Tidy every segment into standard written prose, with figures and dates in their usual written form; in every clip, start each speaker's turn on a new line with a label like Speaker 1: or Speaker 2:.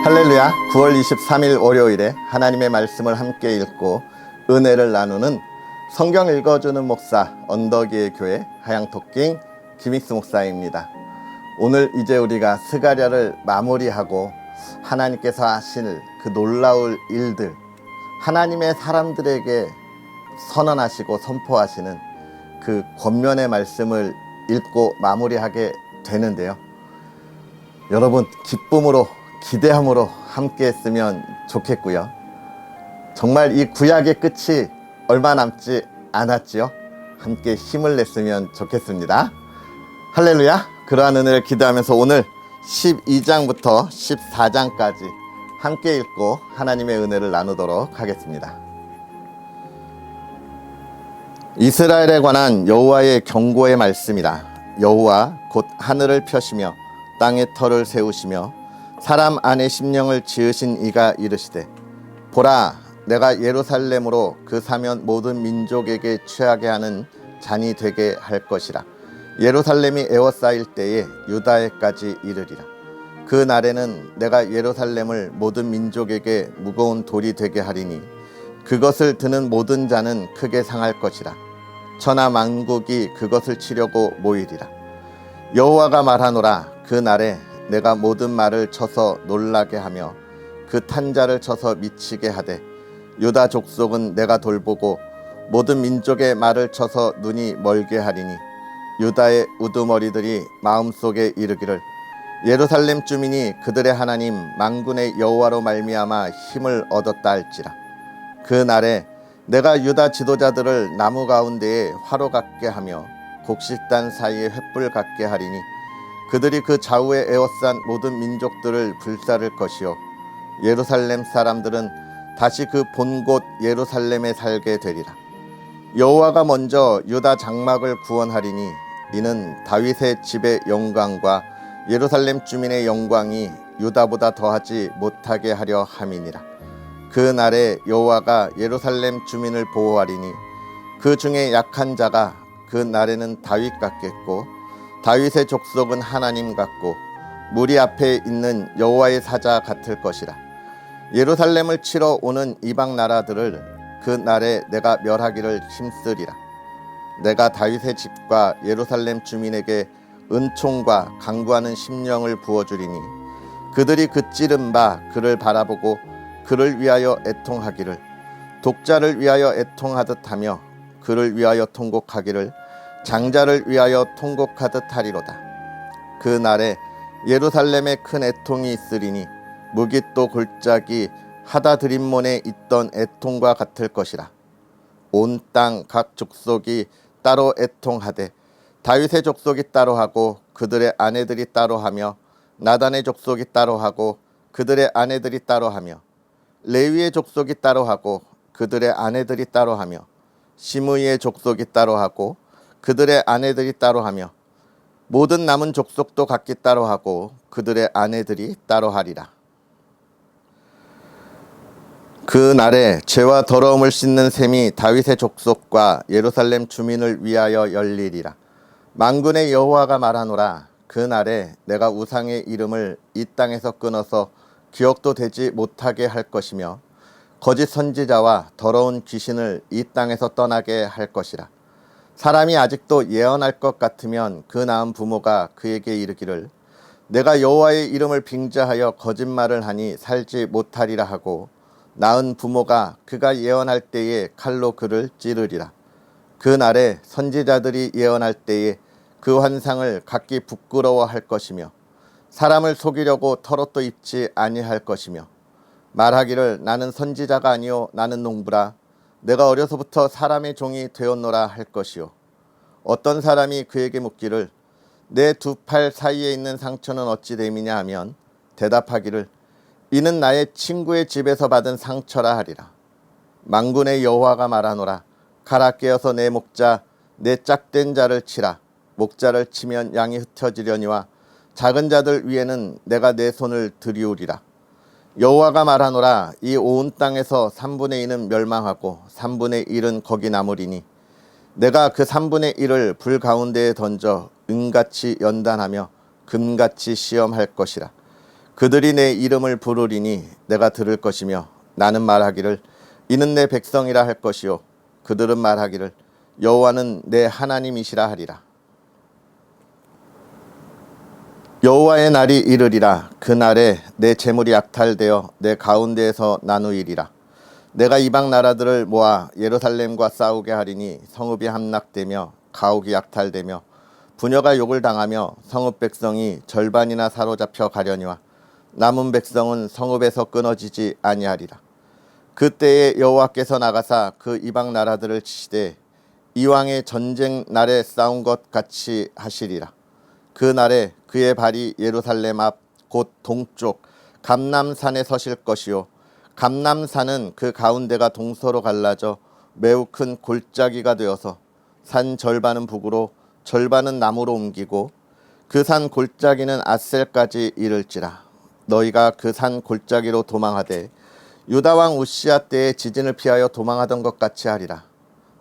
Speaker 1: 할렐루야. 9월 23일 월요일에 하나님의 말씀을 함께 읽고 은혜를 나누는 성경 읽어주는 목사 언덕이의 교회 하양토킹 김익수 목사입니다. 오늘 이제 우리가 스가랴를 마무리하고 하나님께서 하실 그 놀라울 일들, 하나님의 사람들에게 선언하시고 선포하시는 그 권면의 말씀을 읽고 마무리하게 되는데요. 여러분, 기쁨으로 기대함으로 함께 했으면 좋겠고요. 정말 이 구약의 끝이 얼마 남지 않았지요. 함께 힘을 냈으면 좋겠습니다. 할렐루야. 그러한 은혜를 기대하면서 오늘 12장부터 14장까지 함께 읽고 하나님의 은혜를 나누도록 하겠습니다. 이스라엘에 관한 여호와의 경고의 말씀이라. 여호와 곧 하늘을 펴시며 땅에 터를 세우시며 사람 안에 심령을 지으신 이가 이르시되, 보라, 내가 예루살렘으로 그 사면 모든 민족에게 취하게 하는 잔이 되게 할 것이라. 예루살렘이 에워싸일 때에 유다에까지 이르리라. 그 날에는 내가 예루살렘을 모든 민족에게 무거운 돌이 되게 하리니 그것을 드는 모든 자는 크게 상할 것이라. 천하 만국이 그것을 치려고 모이리라. 여호와가 말하노라. 그 날에 내가 모든 말을 쳐서 놀라게 하며 그 탄자를 쳐서 미치게 하되, 유다 족속은 내가 돌보고 모든 민족의 말을 쳐서 눈이 멀게 하리니 유다의 우두머리들이 마음속에 이르기를, 예루살렘 주민이 그들의 하나님 만군의 여호와로 말미암아 힘을 얻었다 할지라. 그 날에 내가 유다 지도자들을 나무 가운데에 화로 같게 하며 곡식단 사이에 횃불 같게 하리니 그들이 그 좌우에 에워싼 모든 민족들을 불사를 것이요 예루살렘 사람들은 다시 그 본곳 예루살렘에 살게 되리라. 여호와가 먼저 유다 장막을 구원하리니 이는 다윗의 집의 영광과 예루살렘 주민의 영광이 유다보다 더하지 못하게 하려 함이니라. 그 날에 여호와가 예루살렘 주민을 보호하리니 그 중에 약한 자가 그 날에는 다윗 같겠고, 다윗의 족속은 하나님 같고 무리 앞에 있는 여호와의 사자 같을 것이라. 예루살렘을 치러 오는 이방 나라들을 그 날에 내가 멸하기를 힘쓰리라. 내가 다윗의 집과 예루살렘 주민에게 은총과 강구하는 심령을 부어주리니 그들이 그 찌른 바 그를 바라보고 그를 위하여 애통하기를, 독자를 위하여 애통하듯 하며 그를 위하여 통곡하기를 장자를 위하여 통곡하듯 하리로다. 그 날에 예루살렘에 큰 애통이 있으리니 무깃도 골짜기 하다드림몬에 있던 애통과 같을 것이라. 온 땅 각 족속이 따로 애통하되 다윗의 족속이 따로 하고 그들의 아내들이 따로 하며 나단의 족속이 따로 하고 그들의 아내들이 따로 하며 레위의 족속이 따로 하고 그들의 아내들이 따로 하며 시므이의 족속이 따로 하고 그들의 아내들이 따로 하며 모든 남은 족속도 각기 따로 하고 그들의 아내들이 따로 하리라. 그 날에 죄와 더러움을 씻는 셈이 다윗의 족속과 예루살렘 주민을 위하여 열리리라. 만군의 여호와가 말하노라. 그 날에 내가 우상의 이름을 이 땅에서 끊어서 기억도 되지 못하게 할 것이며 거짓 선지자와 더러운 귀신을 이 땅에서 떠나게 할 것이라. 사람이 아직도 예언할 것 같으면 그 낳은 부모가 그에게 이르기를, 내가 여호와의 이름을 빙자하여 거짓말을 하니 살지 못하리라 하고 낳은 부모가 그가 예언할 때에 칼로 그를 찌르리라. 그 날에 선지자들이 예언할 때에 그 환상을 각기 부끄러워할 것이며 사람을 속이려고 털옷도 입지 아니할 것이며 말하기를, 나는 선지자가 아니요 나는 농부라. 내가 어려서부터 사람의 종이 되었노라 할 것이요. 어떤 사람이 그에게 묻기를, 내 두 팔 사이에 있는 상처는 어찌 됨이냐 하면 대답하기를, 이는 나의 친구의 집에서 받은 상처라 하리라. 만군의 여호와가 말하노라. 가라, 깨어서 내 목자 내 짝된 자를 치라. 목자를 치면 양이 흩어지려니와 작은 자들 위에는 내가 내 손을 들이우리라. 여호와가 말하노라. 이 온 땅에서 3분의 2는 멸망하고 3분의 1은 거기 남으리니 내가 그 3분의 1을 불 가운데에 던져 은같이 연단하며 금같이 시험할 것이라. 그들이 내 이름을 부르리니 내가 들을 것이며 나는 말하기를 이는 내 백성이라 할 것이요 그들은 말하기를 여호와는 내 하나님이시라 하리라. 여호와의 날이 이르리라. 그날에 내 재물이 약탈되어 내 가운데에서 나누이리라. 내가 이방 나라들을 모아 예루살렘과 싸우게 하리니 성읍이 함락되며 가옥이 약탈되며 부녀가 욕을 당하며 성읍 백성이 절반이나 사로잡혀 가려니와 남은 백성은 성읍에서 끊어지지 아니하리라. 그때에 여호와께서 나가사 그 이방 나라들을 치시되 이왕의 전쟁 날에 싸운 것 같이 하시리라. 그 날에 그의 발이 예루살렘 앞 곧 동쪽 감람산에 서실 것이요 감람산은 그 가운데가 동서로 갈라져 매우 큰 골짜기가 되어서 산 절반은 북으로 절반은 남으로 옮기고 그 산 골짜기는 아셀까지 이를지라. 너희가 그 산 골짜기로 도망하되 유다 왕 우시야 때에 지진을 피하여 도망하던 것 같이 하리라.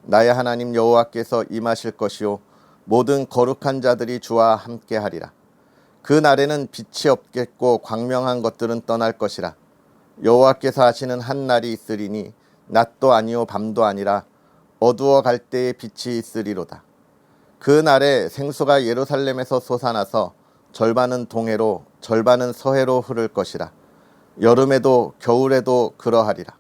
Speaker 1: 나의 하나님 여호와께서 임하실 것이요 모든 거룩한 자들이 주와 함께 하리라. 그 날에는 빛이 없겠고 광명한 것들은 떠날 것이라. 여호와께서 하시는 한 날이 있으리니 낮도 아니요 밤도 아니라 어두워 갈 때에 빛이 있으리로다. 그 날에 생수가 예루살렘에서 솟아나서 절반은 동해로 절반은 서해로 흐를 것이라. 여름에도 겨울에도 그러하리라.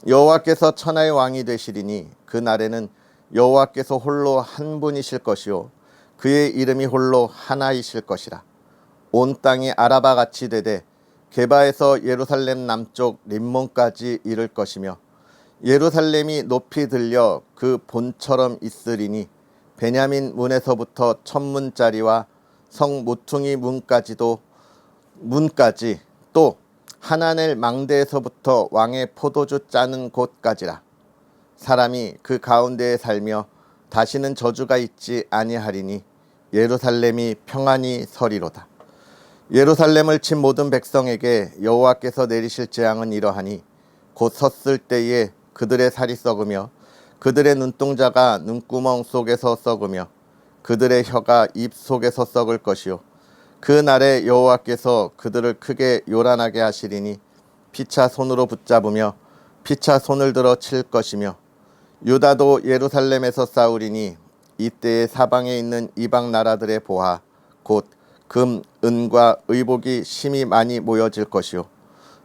Speaker 1: 여호와께서 천하의 왕이 되시리니 그 날에는 여호와께서 홀로 한 분이실 것이요 그의 이름이 홀로 하나이실 것이라. 온 땅이 아라바 같이 되되 게바에서 예루살렘 남쪽 림몬까지 이를 것이며 예루살렘이 높이 들려 그 본처럼 있으리니 베냐민 문에서부터 천문짜리와 성 모퉁이 문까지 또 하나넬 망대에서부터 왕의 포도주 짜는 곳까지라. 사람이 그 가운데에 살며 다시는 저주가 있지 아니하리니 예루살렘이 평안히 서리로다. 예루살렘을 친 모든 백성에게 여호와께서 내리실 재앙은 이러하니 곧 섰을 때에 그들의 살이 썩으며 그들의 눈동자가 눈구멍 속에서 썩으며 그들의 혀가 입 속에서 썩을 것이요 그 날에 여호와께서 그들을 크게 요란하게 하시리니 피차 손으로 붙잡으며 피차 손을 들어 칠 것이며 유다도 예루살렘에서 싸우리니 이때에 사방에 있는 이방 나라들의 보화 곧 금, 은과 의복이 심히 많이 모여질 것이요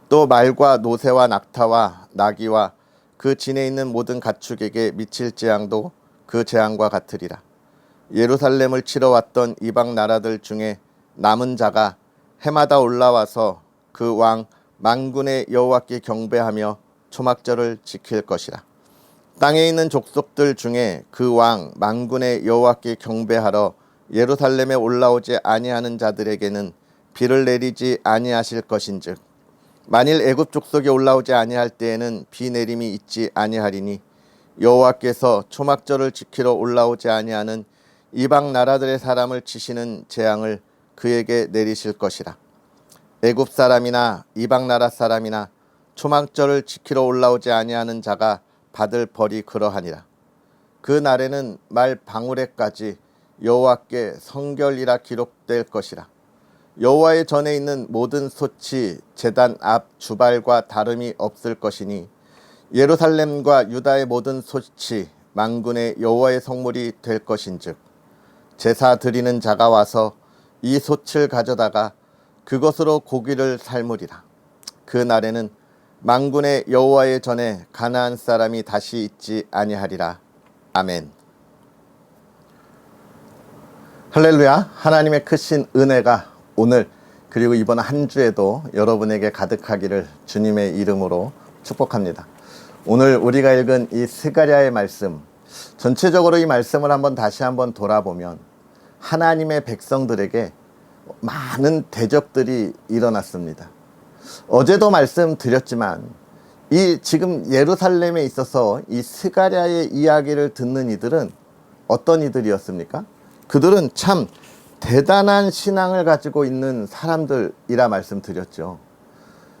Speaker 1: 또 말과 노새와 낙타와 나귀와 그 진에 있는 모든 가축에게 미칠 재앙도 그 재앙과 같으리라. 예루살렘을 치러 왔던 이방 나라들 중에 남은 자가 해마다 올라와서 그 왕 만군의 여호와께 경배하며 초막절을 지킬 것이라. 땅에 있는 족속들 중에 그 왕 만군의 여호와께 경배하러 예루살렘에 올라오지 아니하는 자들에게는 비를 내리지 아니하실 것인즉 만일 애굽 족속이 올라오지 아니할 때에는 비 내림이 있지 아니하리니 여호와께서 초막절을 지키러 올라오지 아니하는 이방 나라들의 사람을 치시는 재앙을 그에게 내리실 것이라. 애굽 사람이나 이방 나라 사람이나 초막절을 지키러 올라오지 아니하는 자가 받을 벌이 그러하니라. 그 날에는 말 방울에까지 여호와께 성결이라 기록될 것이라. 여호와의 전에 있는 모든 솥이 제단 앞 주발과 다름이 없을 것이니 예루살렘과 유다의 모든 솥이 만군의 여호와의 성물이 될 것인즉 제사 드리는 자가 와서 이 솥을 가져다가 그것으로 고기를 삶으리라. 그 날에는 만군의 여호와의 전에 가나안 사람이 다시 있지 아니하리라. 아멘. 할렐루야. 하나님의 크신 은혜가 오늘 그리고 이번 한 주에도 여러분에게 가득하기를 주님의 이름으로 축복합니다. 오늘 우리가 읽은 이 스가랴의 말씀, 전체적으로 이 말씀을 다시 한번 돌아보면 하나님의 백성들에게 많은 대적들이 일어났습니다. 어제도 말씀드렸지만 이 지금 예루살렘에 있어서 이 스가랴의 이야기를 듣는 이들은 어떤 이들이었습니까? 그들은 참 대단한 신앙을 가지고 있는 사람들이라 말씀드렸죠.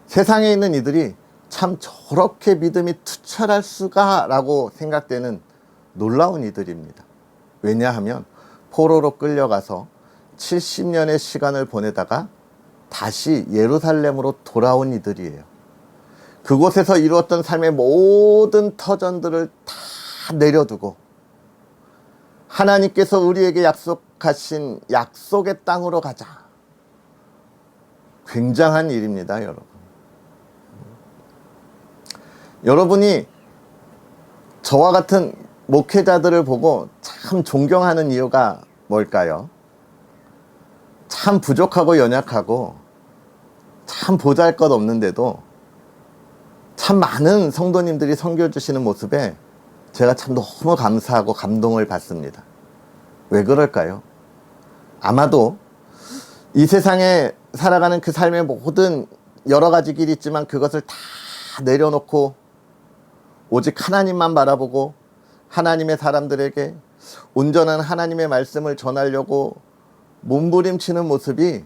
Speaker 1: 세상에 있는 이들이 참 저렇게 믿음이 투철할 수가 라고 생각되는 놀라운 이들입니다. 왜냐하면 포로로 끌려가서 70년의 시간을 보내다가 다시 예루살렘으로 돌아온 이들이에요. 그곳에서 이루었던 삶의 모든 터전들을 다 내려두고 하나님께서 우리에게 약속하신 약속의 땅으로 가자. 굉장한 일입니다, 여러분. 여러분이 저와 같은 목회자들을 보고 참 존경하는 이유가 뭘까요? 참 부족하고 연약하고 참 보잘것없는데도 참 많은 성도님들이 섬겨주시는 모습에 제가 참 너무 감사하고 감동을 받습니다. 왜 그럴까요? 아마도 이 세상에 살아가는 그 삶의 모든 여러 가지 길이 있지만 그것을 다 내려놓고 오직 하나님만 바라보고 하나님의 사람들에게 온전한 하나님의 말씀을 전하려고 몸부림치는 모습이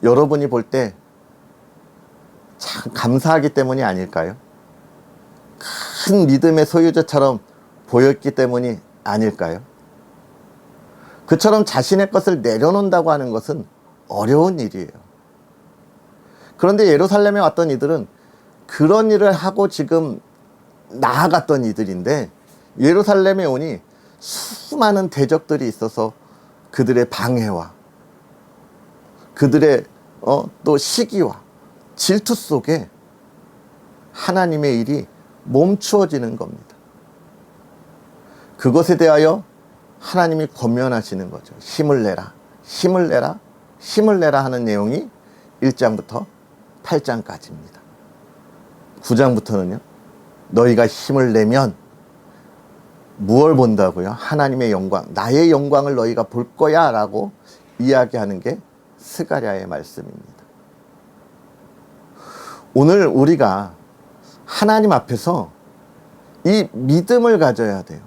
Speaker 1: 여러분이 볼 때 참 감사하기 때문이 아닐까요? 큰 믿음의 소유자처럼 보였기 때문이 아닐까요? 그처럼 자신의 것을 내려놓는다고 하는 것은 어려운 일이에요. 그런데 예루살렘에 왔던 이들은 그런 일을 하고 지금 나아갔던 이들인데 예루살렘에 오니 수많은 대적들이 있어서 그들의 방해와 그들의 또 시기와 질투 속에 하나님의 일이 멈추어지는 겁니다. 그것에 대하여 하나님이 권면하시는 거죠. 힘을 내라, 힘을 내라, 힘을 내라 하는 내용이 1장부터 8장까지입니다. 9장부터는요. 너희가 힘을 내면 무엇을 본다고요? 하나님의 영광, 나의 영광을 너희가 볼 거야 라고 이야기하는 게 스가랴의 말씀입니다. 오늘 우리가 하나님 앞에서 이 믿음을 가져야 돼요.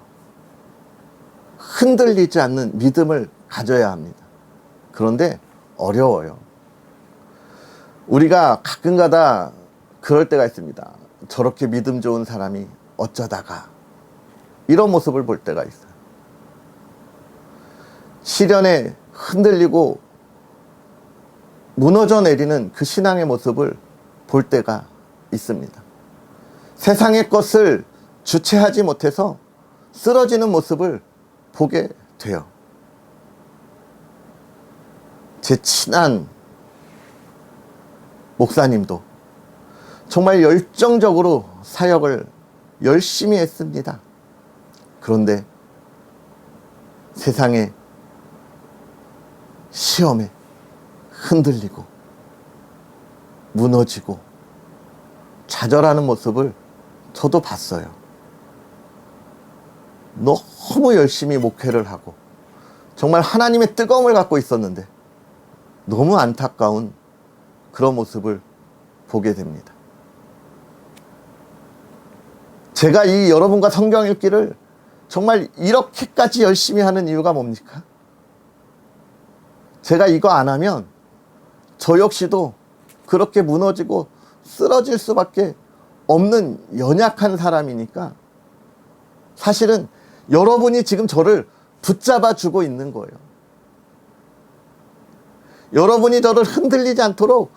Speaker 1: 흔들리지 않는 믿음을 가져야 합니다. 그런데 어려워요. 우리가 가끔가다 그럴 때가 있습니다. 저렇게 믿음 좋은 사람이 어쩌다가 이런 모습을 볼 때가 있어요. 시련에 흔들리고 무너져 내리는 그 신앙의 모습을 볼 때가 있습니다. 세상의 것을 주체하지 못해서 쓰러지는 모습을 보게 돼요. 제 친한 목사님도 정말 열정적으로 사역을 열심히 했습니다. 그런데 세상의 시험에 흔들리고 무너지고 좌절하는 모습을 저도 봤어요. 너무 열심히 목회를 하고 정말 하나님의 뜨거움을 갖고 있었는데 너무 안타까운 그런 모습을 보게 됩니다. 제가 이 여러분과 성경 읽기를 정말 이렇게까지 열심히 하는 이유가 뭡니까? 제가 이거 안 하면 저 역시도 그렇게 무너지고 쓰러질 수밖에 없는 연약한 사람이니까 사실은 여러분이 지금 저를 붙잡아 주고 있는 거예요. 여러분이 저를 흔들리지 않도록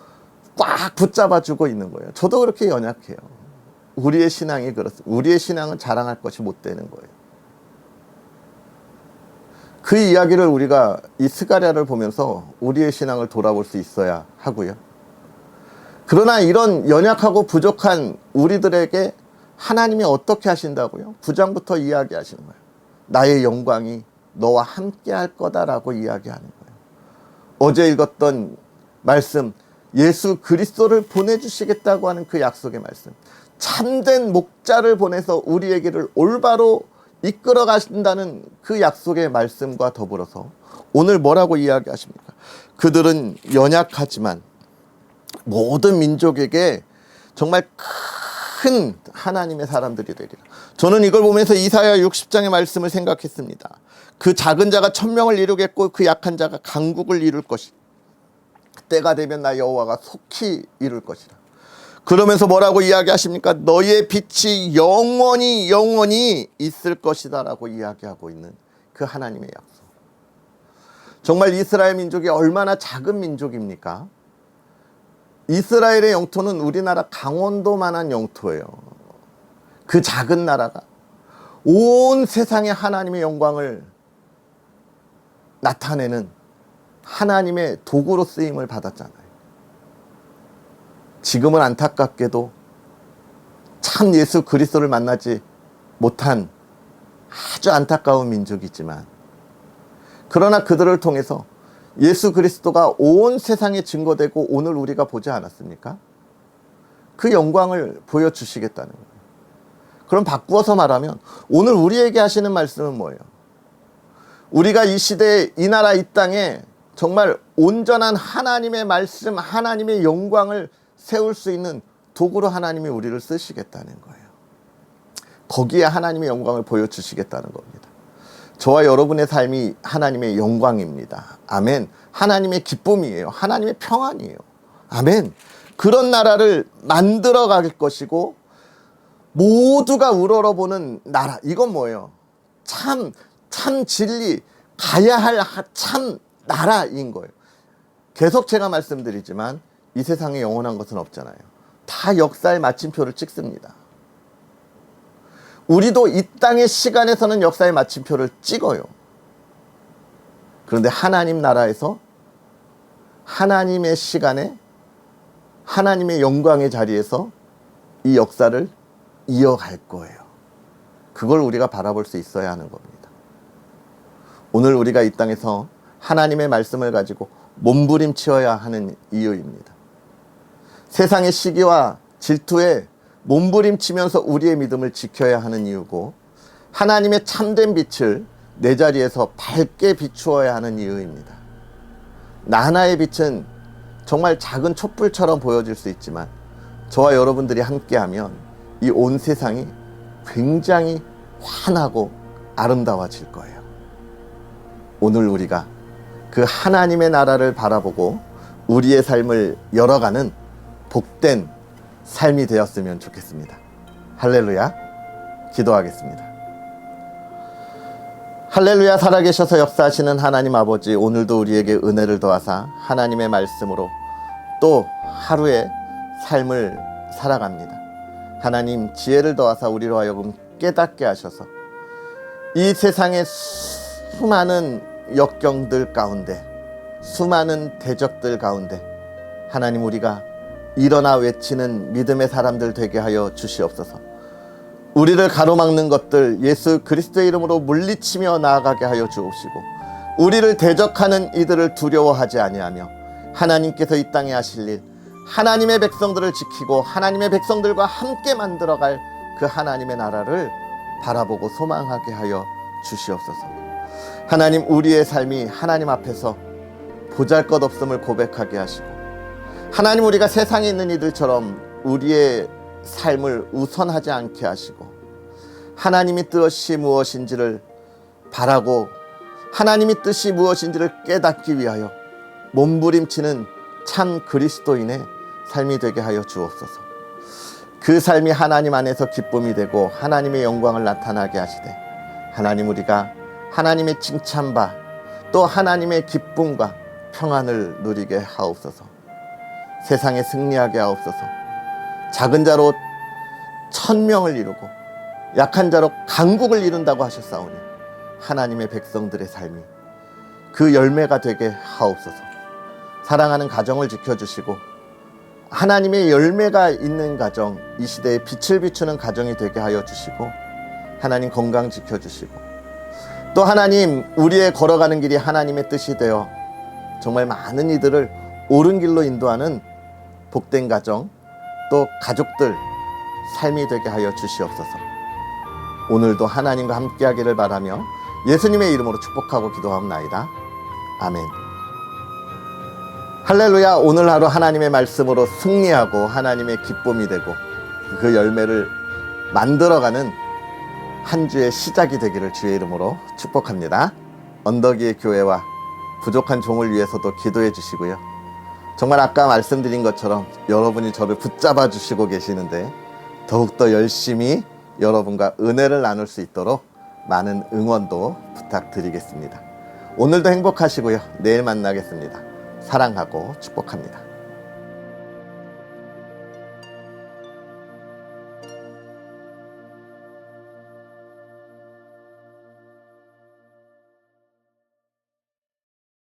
Speaker 1: 꽉 붙잡아 주고 있는 거예요. 저도 그렇게 연약해요. 우리의 신앙이 그렇습니다. 우리의 신앙은 자랑할 것이 못 되는 거예요. 그 이야기를 우리가 이 스가랴를 보면서 우리의 신앙을 돌아볼 수 있어야 하고요. 그러나 이런 연약하고 부족한 우리들에게 하나님이 어떻게 하신다고요? 9장부터 이야기하시는 거예요. 나의 영광이 너와 함께 할 거다라고 이야기하는 거예요. 어제 읽었던 말씀, 예수 그리스도를 보내주시겠다고 하는 그 약속의 말씀, 참된 목자를 보내서 우리에게를 올바로 이끌어 가신다는 그 약속의 말씀과 더불어서 오늘 뭐라고 이야기하십니까? 그들은 연약하지만 모든 민족에게 정말 큰 하나님의 사람들이 되리라. 저는 이걸 보면서 이사야 60장의 말씀을 생각했습니다. 그 작은 자가 1000명을 이루겠고 그 약한 자가 강국을 이룰 것이다. 때가 되면 나 여호와가 속히 이룰 것이라. 그러면서 뭐라고 이야기하십니까? 너희의 빛이 영원히 있을 것이다 라고 이야기하고 있는 그 하나님의 약속. 정말 이스라엘 민족이 얼마나 작은 민족입니까? 이스라엘의 영토는 우리나라 강원도만한 영토예요. 그 작은 나라가 온 세상에 하나님의 영광을 나타내는 하나님의 도구로 쓰임을 받았잖아요. 지금은 안타깝게도 참 예수 그리스도를 만나지 못한 아주 안타까운 민족이지만, 그러나 그들을 통해서 예수 그리스도가 온 세상에 증거되고 오늘 우리가 보지 않았습니까? 그 영광을 보여주시겠다는 거예요. 그럼 바꾸어서 말하면 오늘 우리에게 하시는 말씀은 뭐예요? 우리가 이 시대에 이 나라 이 땅에 정말 온전한 하나님의 말씀, 하나님의 영광을 세울 수 있는 도구로 하나님이 우리를 쓰시겠다는 거예요. 거기에 하나님의 영광을 보여주시겠다는 겁니다. 저와 여러분의 삶이 하나님의 영광입니다. 아멘. 하나님의 기쁨이에요. 하나님의 평안이에요. 아멘. 그런 나라를 만들어 갈 것이고, 모두가 우러러보는 나라. 이건 뭐예요? 참 진리, 가야 할 참 나라인 거예요. 계속 제가 말씀드리지만 이 세상에 영원한 것은 없잖아요. 다 역사의 마침표를 찍습니다. 우리도 이 땅의 시간에서는 역사의 마침표를 찍어요. 그런데 하나님 나라에서 하나님의 시간에 하나님의 영광의 자리에서 이 역사를 이어갈 거예요. 그걸 우리가 바라볼 수 있어야 하는 겁니다. 오늘 우리가 이 땅에서 하나님의 말씀을 가지고 몸부림치어야 하는 이유입니다. 세상의 시기와 질투에 몸부림치면서 우리의 믿음을 지켜야 하는 이유고, 하나님의 참된 빛을 내 자리에서 밝게 비추어야 하는 이유입니다. 나하나의 빛은 정말 작은 촛불처럼 보여질 수 있지만 저와 여러분들이 함께하면 이 온 세상이 굉장히 환하고 아름다워질 거예요. 오늘 우리가 그 하나님의 나라를 바라보고 우리의 삶을 열어가는 복된 삶이 되었으면 좋겠습니다. 할렐루야. 기도하겠습니다. 할렐루야. 살아계셔서 역사하시는 하나님 아버지, 오늘도 우리에게 은혜를 더하사 하나님의 말씀으로 또 하루의 삶을 살아갑니다. 하나님, 지혜를 더하사 우리로 하여금 깨닫게 하셔서 이 세상의 수많은 역경들 가운데, 수많은 대적들 가운데 하나님, 우리가 일어나 외치는 믿음의 사람들 되게 하여 주시옵소서. 우리를 가로막는 것들 예수 그리스도의 이름으로 물리치며 나아가게 하여 주옵시고, 우리를 대적하는 이들을 두려워하지 아니하며 하나님께서 이 땅에 하실 일, 하나님의 백성들을 지키고 하나님의 백성들과 함께 만들어갈 그 하나님의 나라를 바라보고 소망하게 하여 주시옵소서. 하나님, 우리의 삶이 하나님 앞에서 보잘것없음을 고백하게 하시고, 하나님, 우리가 세상에 있는 이들처럼 우리의 삶을 우선하지 않게 하시고, 하나님의 뜻이 무엇인지를 바라고 하나님의 뜻이 무엇인지를 깨닫기 위하여 몸부림치는 참 그리스도인의 삶이 되게 하여 주옵소서. 그 삶이 하나님 안에서 기쁨이 되고 하나님의 영광을 나타나게 하시되, 하나님, 우리가 하나님의 칭찬바 또 하나님의 기쁨과 평안을 누리게 하옵소서. 세상에 승리하게 하옵소서. 작은 자로 천명을 이루고 약한 자로 강국을 이룬다고 하셨사오니 하나님의 백성들의 삶이 그 열매가 되게 하옵소서. 사랑하는 가정을 지켜주시고 하나님의 열매가 있는 가정, 이 시대에 빛을 비추는 가정이 되게 하여 주시고, 하나님 건강 지켜주시고, 또 하나님, 우리의 걸어가는 길이 하나님의 뜻이 되어 정말 많은 이들을 옳은 길로 인도하는 복된 가정, 또 가족들 삶이 되게 하여 주시옵소서. 오늘도 하나님과 함께하기를 바라며 예수님의 이름으로 축복하고 기도하옵나이다. 아멘. 할렐루야. 오늘 하루 하나님의 말씀으로 승리하고 하나님의 기쁨이 되고 그 열매를 만들어가는 한 주의 시작이 되기를 주의 이름으로 축복합니다. 언덕위의 교회와 부족한 종을 위해서도 기도해 주시고요. 정말 아까 말씀드린 것처럼 여러분이 저를 붙잡아 주시고 계시는데 더욱더 열심히 여러분과 은혜를 나눌 수 있도록 많은 응원도 부탁드리겠습니다. 오늘도 행복하시고요. 내일 만나겠습니다. 사랑하고 축복합니다.